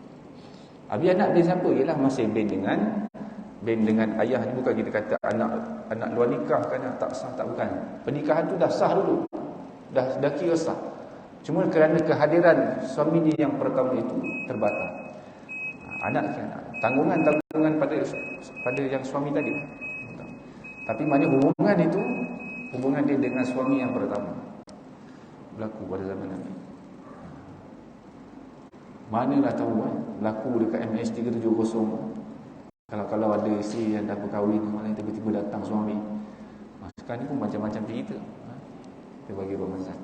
Habis anak bin siapa? Ialah masih bin dengan ayah ni. Bukan kita kata anak luar nikah kan tak sah, tak, bukan. Pernikahan tu dah sah dulu. Dah kira sah. Cuma kerana kehadiran suami dia yang pertama itu terbatal. Anak tanggungan pada yang suami tadi. Tapi mana hubungan itu, hubungan dia dengan suami yang pertama berlaku pada zaman Nabi. Manalah tahu berlaku dekat MS 370. Kalau ada isteri yang dah berkahwin, malah tiba-tiba datang suami. Sekarang ni pun macam-macam cerita. Kita bagi Ramadan.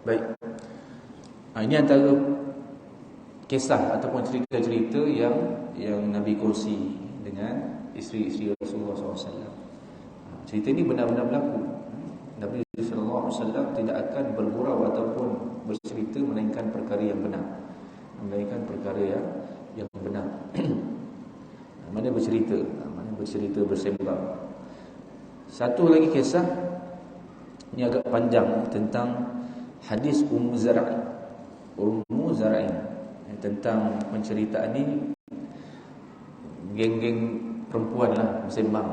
Baik. Ini antara kisah ataupun cerita-cerita yang Nabi kongsi dengan isteri-isteri Rasulullah SAW. Cerita ini benar-benar berlaku. Nabi SAW tidak akan bergurau ataupun bercerita melainkan perkara yang benar. Melainkan perkara yang benar. Mana bercerita, bersembang. Satu lagi kisah, ini agak panjang, tentang hadis Ummu Zar'in tentang penceritaan ni geng-geng perempuan lah bersembang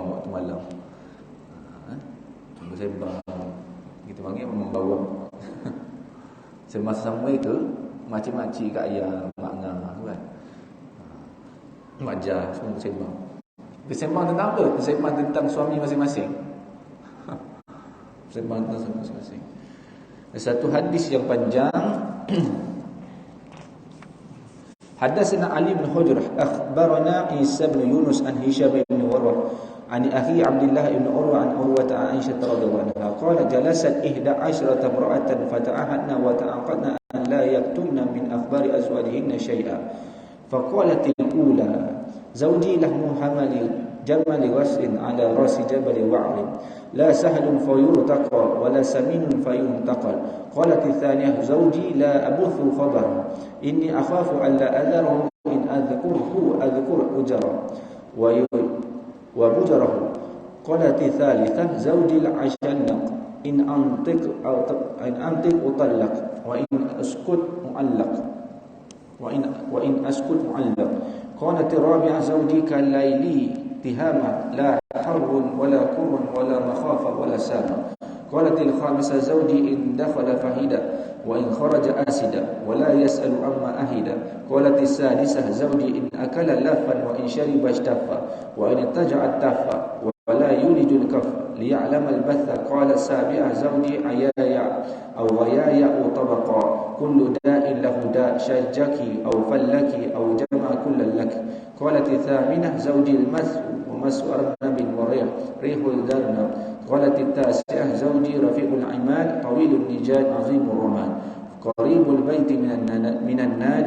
waktu malam. Bersembang kita panggil membawa semasa sampai ke makcik-makcik kat ayah mak ngah kan, mak jah semua bersembang. Bersembang tentang apa? Bersembang tentang suami masing-masing. Bersembang tentang suami masing-masing. Satu hadis yang panjang. Hadatsana Ali bin Hujr akhbarana Isa bin Yunus an Hisham bin Urwah an akhi Abdullah bin Urwah an Urwah an Aisyah radhiyallahu anha qala jalasat 11 imra'atan fata'ahadna wa ta'aqadna an la yaktumna min akhbari azwajihinna shay'a faqalat al-ula zawji lahu hamali jamal waslin ala rasi jabal wa'rin la sahlun fayurtaqa wa la saminun fayuntaqal qalat athaniyah zawji la abuthu khabar inni akhafu an la adharu in adhkur ujra wa bujarahu. Qalat thalithah zawji al-ashannaq in antiq utallaq wa in askut mu'allaq wa in askut mu'allaq. Qalat rabi'ah zawji kalayli tihama la harrun wala kurun wala makhafa wala sama. Qalat al-khamisah zawji in dakhala fahida wa in kharaja asida wa la yas'alu amma ahida. Qalat as-sadisah zawji in akala lafan wa in shariba ishtaffa wa in taja'a taffa wa la yulijul kaf liya'lam al-batha. Qalat as-sabi'ah zawji ayaya aw ghayaya tabaqa kullu da'in lahu da' shajjaki aw fallaki aw jama' kullan lak. Qalat ath-thaminah zawji al-masu wa masu arnabin wa rihul darna. Qalat at-tasi'ah zawji rafi'ul 'imad tawilun nijad 'azimur raman qaribul baiti minan nad.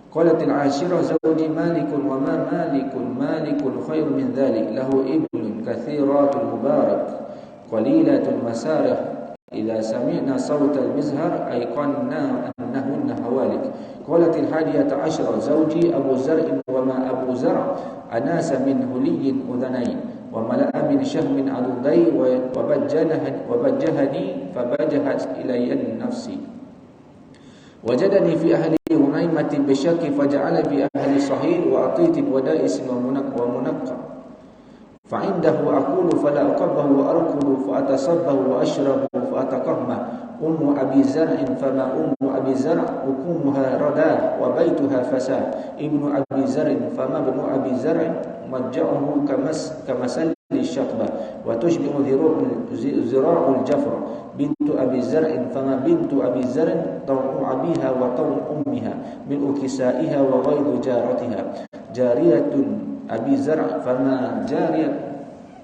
Qalat al-'ashirah zawji malikun wa ma malikun khair min dhalik lahu iblun kathiratul mubarak qalilatul masarih idza sami'na sawta al-mizhar ayqanna annahunna hawalik. Qalat al-hadiyata 'ashra zawji abu zar'in wa ma abu zar' anasa min huliyin udhanain wa mala'a min syahmin adudai wa bajjahani fabajahat ilayya nafsi. Wajadani fi ahli hunaymatin bisyaki faja'ala fi ahli sahih wa atitin wa da'isin wa munaqqa fa'indahu aqulu fala aqabbahu wa arkudu fa atasabbahu wa ashrabu fa ataqahma. Ummu abi zar'in fama ummu abi zar' ukumuha rada wa baituha fasad. Ibnu abi zar'in fama ibnu abi zar'in majja'uhu kamasal syaqbah wa tushbihu zira'ul jafra. Bintu abi zar'in fama bintu abi zar'in taw'u abiha wa taw'u ummiha min ukisaiha wa ghaidu jaratiha. Jariyatun abi zar' fama jariyat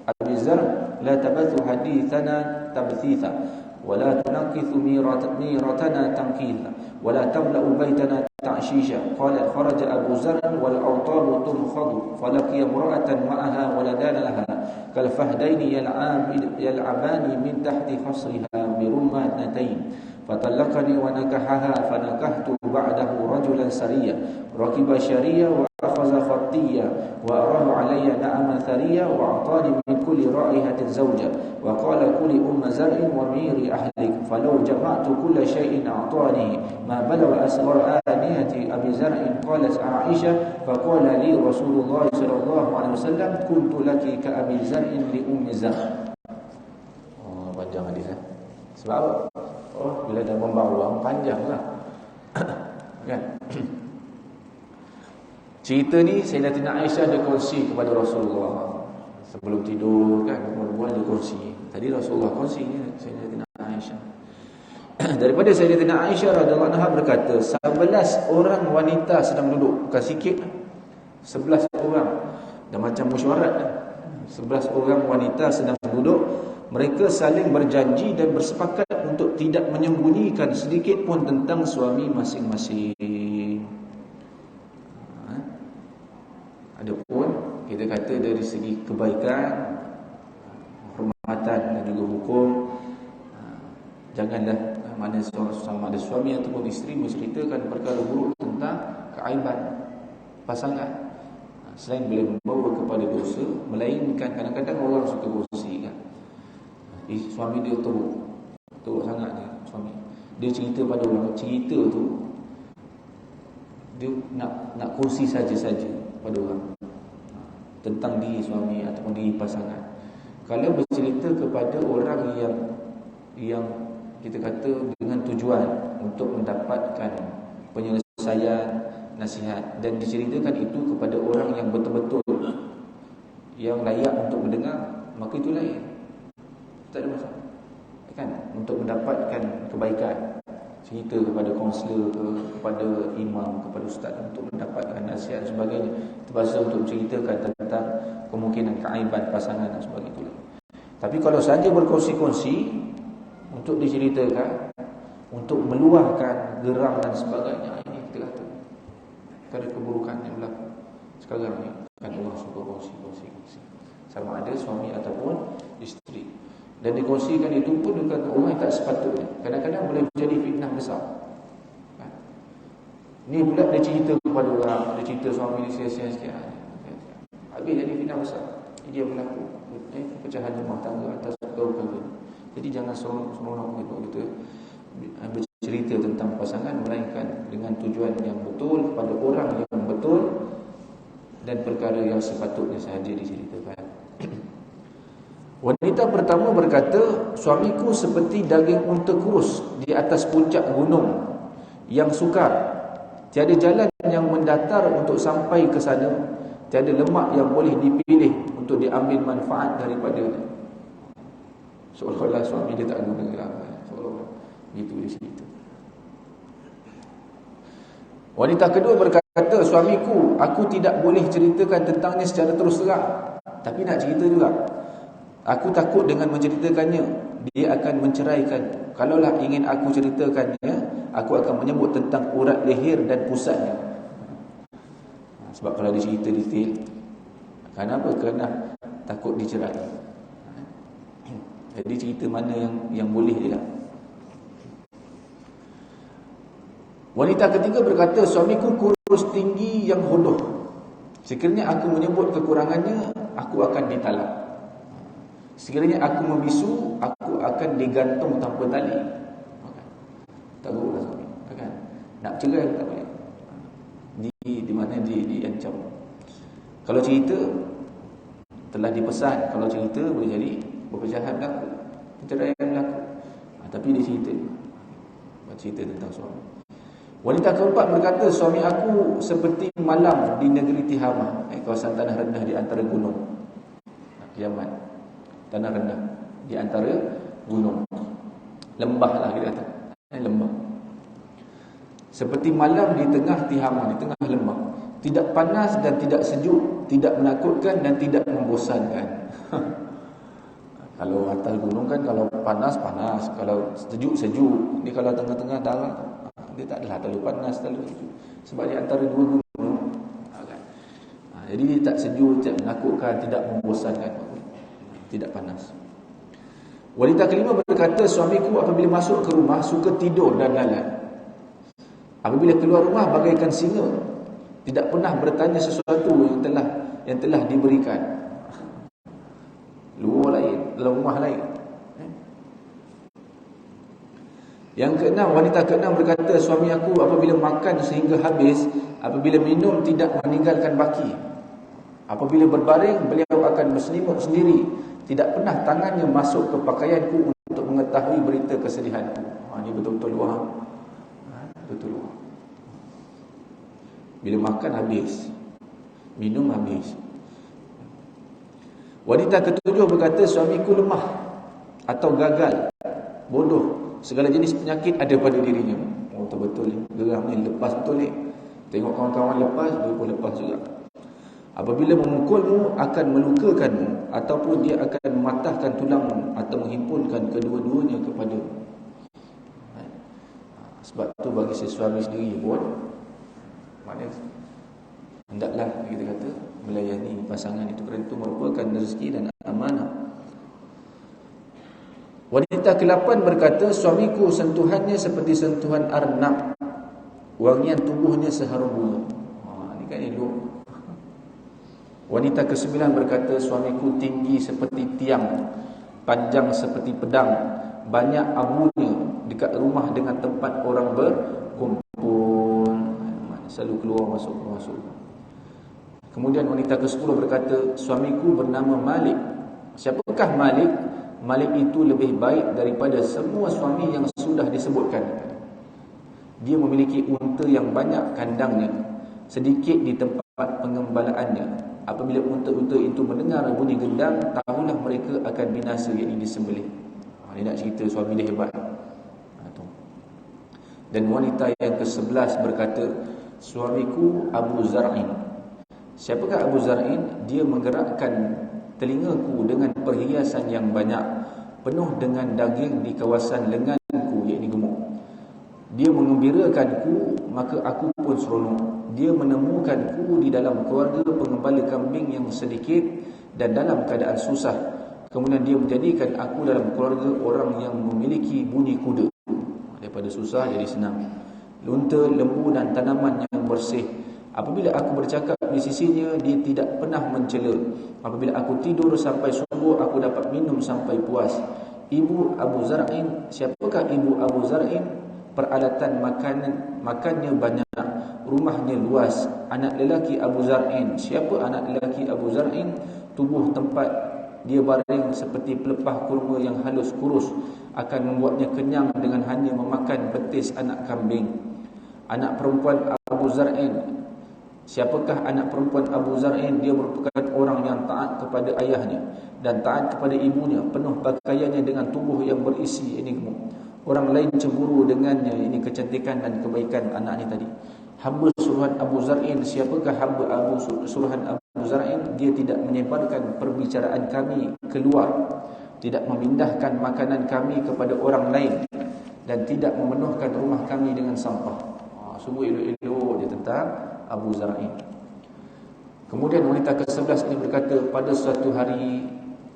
abi zar' la tabathu hadithana tabthitha wa la tunqithu miratana tanqitha wa la tamla'u baytana ta'shisha. Qala kharaja abu zar' wal awtab tumkhadu falaqiya imra'atan ma'aha waladan laha kal fahdaini yal'abani min tahti khasriha bi rummanatayn fatallaqani wa nakahaha fanakahtu ba'dahu rajulan sariya rakiba syariya wa akhadha khatiyya wa arahu alayya na'ama thariya wa atani min kulli ra'ihatin zawja wa qala kulli umma zar'in wa miri ahlik falau jama'tu kulla shay'in a'tani ma balagha asghar aniyati abi zar'in. Qalat Aisyah faqala li Rasulullah sallallahu alaihi wasallam kuntu laki ka abi zar'in li ummi zar'. Oh, panjang hadis ya. Sebab apa? Oh, bila dah membawa panjanglah. Kan? Cerita ni Sayyidatina Aisyah dia kongsi kepada Rasulullah sebelum tidur kan, berbual dia kongsi. Tadi Rasulullah kongsi ni Sayyidatina Aisyah. Daripada Sayyidatina Aisyah radhiyallahu anha berkata, 11 orang wanita sedang duduk, bukan sikit, 11 orang. Dah macam mesyuarat dah. 11 orang wanita sedang duduk, mereka saling berjanji dan bersepakat untuk tidak menyembunyikan sedikit pun tentang suami masing-masing. Adapun kita kata dari segi kebaikan, hormatan dan juga hukum, janganlah mana sama ada suami ataupun isteri menceritakan perkara buruk tentang keaiban pasangan. Selain boleh membawa kepada dosa, melainkan kadang-kadang orang suka gosip kan. Suami dia teruk sangat dia, suami. Dia cerita pada orang, cerita tu dia nak kongsi saja-saja pada orang tentang diri suami ataupun diri pasangan. Kalau bercerita kepada orang yang kita kata dengan tujuan untuk mendapatkan penyelesaian, nasihat, dan diceritakan itu kepada orang yang betul-betul yang layak untuk mendengar, maka itu lain, tak ada masalah kan, untuk mendapatkan kebaikan. Cerita kepada kaunselor ke, kepada imam, kepada ustaz untuk mendapatkan nasihat dan sebagainya, terpaksa untuk menceritakan tentang kemungkinan keaiban pasangan dan sebagainya. Tapi kalau saja berkongsi-kongsi untuk diceritakan, untuk meluahkan geram dan sebagainya, ini kita kata perkara keburukan yang berlaku sekarang ni kan, orang suka kongsi sama ada suami ataupun isteri. Dan dikongsikan itu pun dengan orang yang tak sepatutnya. Kadang-kadang boleh menjadi fitnah besar kan? Ni pula dia cerita kepada orang, dia cerita suami ni sia-sia sikit, habis jadi fitnah besar. dia berlaku pecahan rumah tangga atas perkara. Jadi jangan seronok gitu bercerita tentang pasangan, melainkan dengan tujuan yang betul kepada orang yang betul dan perkara yang sepatutnya sahaja diceritakan. Wanita pertama berkata, suamiku seperti daging unta kurus di atas puncak gunung yang sukar. Tiada jalan yang mendatar untuk sampai ke sana. Tiada lemak yang boleh dipilih untuk diambil manfaat daripadanya. Seolah-olah suami dia tak guna gerak. Seolah-olah begitu dia cerita. Wanita kedua berkata, suamiku, aku tidak boleh ceritakan tentangnya secara terus terang, tapi nak cerita juga. Aku takut dengan menceritakannya dia akan menceraikan. Kalaulah ingin aku ceritakannya, aku akan menyebut tentang urat leher dan pusatnya. Sebab kalau dia cerita detail, kenapa? Kerana takut dicerai. Jadi cerita mana yang boleh je lah. Wanita ketiga berkata, suamiku kurus tinggi yang hodoh. Sekiranya aku menyebut kekurangannya, aku akan ditalak. Sekiranya aku membisu, aku akan digantung tanpa tali. Tak boleh suami, kan? Nak cerai tak boleh. Di mana diancam. Kalau cerita telah dipesan, kalau cerita boleh jadi perpecahan berlaku, perceraian berlaku. Tapi dia cerita tentang suami. Wanita keempat berkata, suami aku seperti malam di negeri Tihama, kawasan tanah rendah di antara gunung. Yaman. Tanah rendah di antara gunung. Lembah lah kita kata. Lembah. Seperti malam di tengah Tihama, di tengah lembah. Tidak panas dan tidak sejuk, tidak menakutkan dan tidak membosankan. Kalau atas gunung kan, kalau panas, kalau sejuk. Ni kalau tengah-tengah darat, dia tak adalah terlalu panas, terlalu sejuk. Sebab di antara dua gunung. Jadi dia tak sejuk, tak menakutkan, tidak membosankan, tidak panas. Wanita kelima berkata, suamiku apabila masuk ke rumah suka tidur dan lalat. Apabila keluar rumah bagaikan singa, tidak pernah bertanya sesuatu yang telah diberikan. Luar lain, dalam rumah lain. Yang keenam, wanita keenam berkata, suami aku apabila makan sehingga habis, apabila minum tidak meninggalkan baki. Apabila berbaring, beliau akan berselimut sendiri. Tidak pernah tangannya masuk ke pakaianku untuk mengetahui berita kesedihanku. Ini betul-betul luar. Betul luar. Bila makan habis, minum habis. Wanita ketujuh berkata, suamiku lemah atau gagal, bodoh, segala jenis penyakit ada pada dirinya. Betul-betul geram ni, lepas betul ni. Tengok kawan-kawan lepas, dia pun lepas juga. Apabila memukulmu akan melukakanmu, ataupun dia akan mematahkan tulangmu atau menghimpunkan kedua-duanya kepadamu. Sebab tu bagi suami sendiri pun, maknanya hendaklah kita kata melayani pasangan itu, kerana itu merupakan rezeki dan amanah. Wanita ke-8 berkata, suamiku sentuhannya seperti sentuhan arnab, wangian tubuhnya seharum bunga. Ini kan elok. Wanita ke-9 berkata, suamiku tinggi seperti tiang, panjang seperti pedang, banyak abunya dekat rumah dengan tempat orang berkumpul. Selalu keluar masuk. Kemudian wanita ke-10 berkata, suamiku bernama Malik. Siapakah Malik? Malik itu lebih baik daripada semua suami yang sudah disebutkan. Dia memiliki unta yang banyak kandangnya, sedikit di tempat pengembalaannya. Apabila unta-unta itu mendengar bunyi gendang, tahulah mereka akan binasa, iaitu disembelih. Dia nak cerita suami dia hebat. Dan wanita yang ke-11 berkata, suamiku Abu Zar'in. Siapakah Abu Zar'in? Dia menggerakkan telingaku dengan perhiasan yang banyak, penuh dengan daging di kawasan lenganku, iaitu gemuk. Dia mengembirakanku, maka aku pun seronok. Dia menemukanku di dalam keluarga pengembala kambing yang sedikit dan dalam keadaan susah. Kemudian dia menjadikan aku dalam keluarga orang yang memiliki bunyi kuda. Daripada susah jadi senang. Unta, lembu dan tanaman yang bersih. Apabila aku bercakap di sisinya, dia tidak pernah mencela. Apabila aku tidur sampai subuh, aku dapat minum sampai puas. Ibu Abu Zar'in, siapakah ibu Abu Zar'in? Peralatan makannya banyak, rumahnya luas. Anak lelaki Abu Zar'in, siapa anak lelaki Abu Zar'in? Tubuh tempat dia baring seperti pelepah kurma yang halus kurus, akan membuatnya kenyang dengan hanya memakan betis anak kambing. Anak perempuan Abu Zar'in, siapakah anak perempuan Abu Zar'in? Dia merupakan orang yang taat kepada ayahnya dan taat kepada ibunya, penuh pakaiannya dengan tubuh yang berisi ini gemuk. Orang lain cemburu dengannya, ini kecantikan dan kebaikan anak ini tadi. Hamba suruhan Abu Zar'in, siapakah hamba suruhan Abu Zar'in? Dia tidak menyebarkan perbicaraan kami keluar, tidak memindahkan makanan kami kepada orang lain, dan tidak memenuhkan rumah kami dengan sampah. Semua elok-elok dia tentang Abu Zar'in. Kemudian wanita ke-11 ini berkata, pada suatu hari,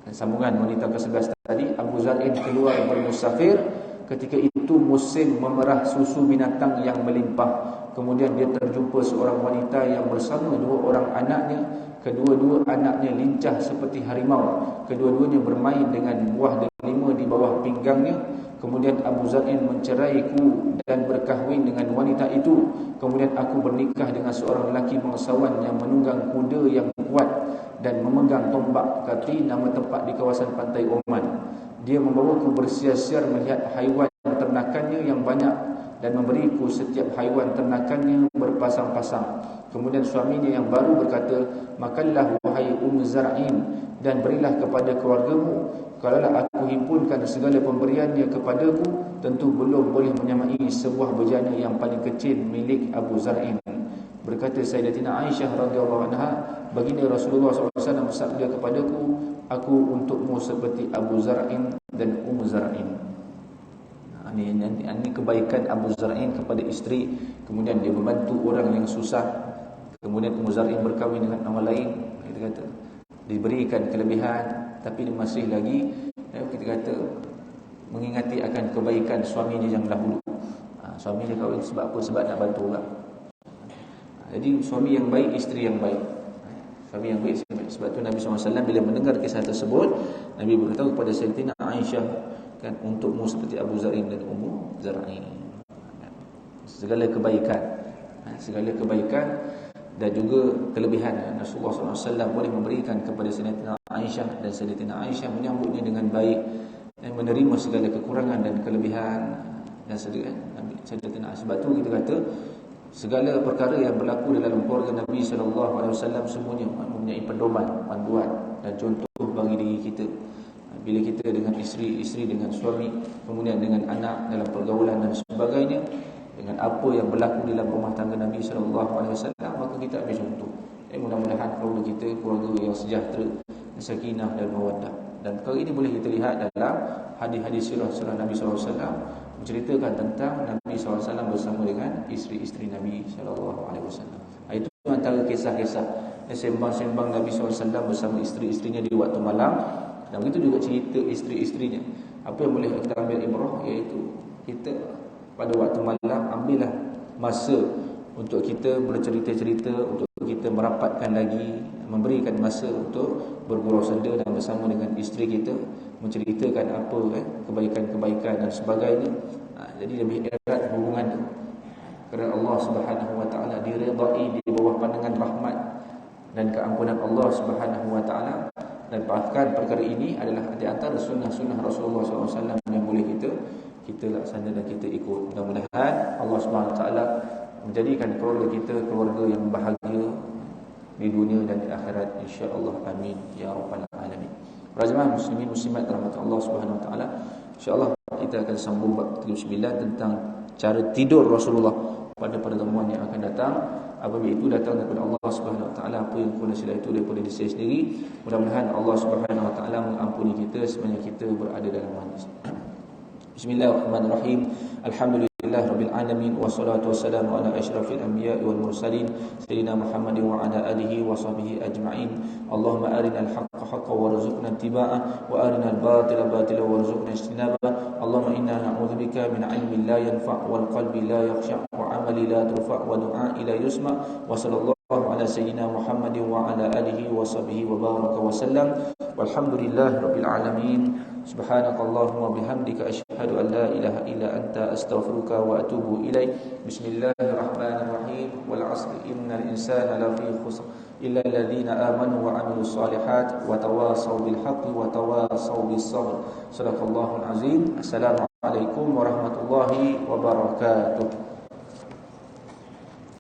sambungan wanita ke-11 tadi, Abu Zar'in keluar bermusafir. Ketika itu musim memerah susu binatang yang melimpah. Kemudian dia terjumpa seorang wanita yang bersama dua orang anaknya. Kedua-dua anaknya lincah seperti harimau. Kedua-duanya bermain dengan buah delima di bawah pinggangnya. Kemudian Abu Zar'in menceraiku dan berkahwin dengan wanita itu. Kemudian aku bernikah dengan seorang lelaki bangsawan yang menunggang kuda yang kuat dan memegang tombak. Kati nama tempat di kawasan pantai Oman. Dia membawaku bersiar-siar melihat haiwan ternakannya yang banyak dan memberiku setiap haiwan ternakannya berpasang-pasang. Kemudian suaminya yang baru berkata, makanlah wahai Zar'in dan berilah kepada keluargamu. Kalaulah aku himpunkan segala pemberiannya kepadaku, tentu belum boleh menyamai sebuah bejana yang paling kecil milik Abu Zar'in. Berkata Sayyidatina Aisyah radhiyallahu anha, baginda Rasulullah SAW bersabda kepadaku, aku untukmu seperti Abu Zar'in dan Zar'in. Ini kebaikan Abu Zar'in kepada isteri. Kemudian dia membantu orang yang susah. Kemudian Zar'in berkahwin dengan nama lain. Kita kata diberikan kelebihan, tapi dia masih lagi kita kata mengingati akan kebaikan suaminya yang dahulu. Suami dia kahwin sebab apa? Sebab nak bantu orang. Jadi suami yang baik, isteri yang baik. Suami yang baik. Sebab tu Nabi SAW bila mendengar kisah tersebut, Nabi beritahu kepada Sayyidatina Aisyah, kan, untukmu seperti Abu Zar'in dan Ummu Zar'in. Segala kebaikan dan juga kelebihan Rasulullah SAW boleh memberikan kepada Sayyidatina Aisyah, dan Sayyidatina Aisyah menyambutnya dengan baik dan menerima segala kekurangan dan kelebihan dan Sayyidatina Aisyah. Sebab tu kita kata segala perkara yang berlaku dalam keluarga Nabi SAW semuanya mempunyai pedoman, panduan dan contoh bagi diri kita. Bila kita dengan isteri dengan suami, kemudian dengan anak dalam pergaulan dan sebagainya, dengan apa yang berlaku dalam rumah tangga Nabi SAW, maka kita ambil contoh. Mudah-mudahan keluarga kita keluarga yang sejahtera, sakinah dan mawaddah. Dan perkara ini boleh kita lihat dalam hadis-hadis sirah Nabi SAW menceritakan tentang Nabi SAW bersama dengan isteri-isteri Nabi SAW. Itu antara kisah-kisah sembang-sembang Nabi SAW bersama isteri-isterinya di waktu malam. Dan begitu juga cerita isteri-isterinya. Apa yang boleh kita ambil ibrah, iaitu kita pada waktu malam ambillah masa untuk kita bercerita-cerita, untuk kita merapatkan lagi, memberikan masa untuk bergurau senda dan bersama dengan isteri kita, menceritakan apa kebaikan-kebaikan dan sebagainya. Jadi lebih erat hubungan itu. Kerana Allah Subhanahu wa taala diridai di bawah pandangan rahmat dan keampunan Allah Subhanahu wa taala. Dan bahkan perkara ini adalah di antara sunnah-sunnah Rasulullah SAW yang boleh kita laksana dan kita ikut. Mudah-mudahan Allah Subhanahu wa taala menjadikan keluarga kita keluarga yang bahagia di dunia dan di akhirat, insya-Allah. Amin ya rabbal alamin. Para jemaah muslimin muslimat rahmat Allah Subhanahu wa taala, insya-Allah kita akan sambung bab 39 tentang cara tidur Rasulullah pada pertemuan yang akan datang. Apabila itu datang daripada Allah Subhanahu wa taala, apa yang kurang silap itu daripada diri saya sendiri. Mudah-mudahan Allah Subhanahu wa taala mengampuni kita sebanyak kita berada dalam majlis. Bismillahirrahmanirrahim. Alhamdulillah Alhamdulillahirabbil alamin wassalatu wassalamu ala asyrafil anbiya'i wal mursalin sayyidina Muhammadin wa ala alihi wa sahbihi ajma'in. Allahumma arinal haqqa haqqan warzuqna ittiba'ah wa arinal batila batilan warzuqna ijtinabah. Allahumma inna na'udzubika min 'ilmin la yanfa' wal qalbi la yakhsha' wa 'amali la turfa' wa du'a'i la yusma'. Wa sallallahu ala sayyidina Muhammadin wa ala alihi wa sahbihi wa baraka wa sallam. Walhamdulillahirabbil alamin. Subhanakallahumma bihamdika asyhadu an la ilaha illa anta astaghfiruka wa atubu ilaik. Bismillahirrahmanirrahim. Wal 'asri innal insana lafi khusr illa alladhina amanu wa 'amilus solihat wa tawasaw bil haqqi wa tawasaw bis sabr. Shadaqallahul azim. Assalamualaikum warahmatullahi wabarakatuh.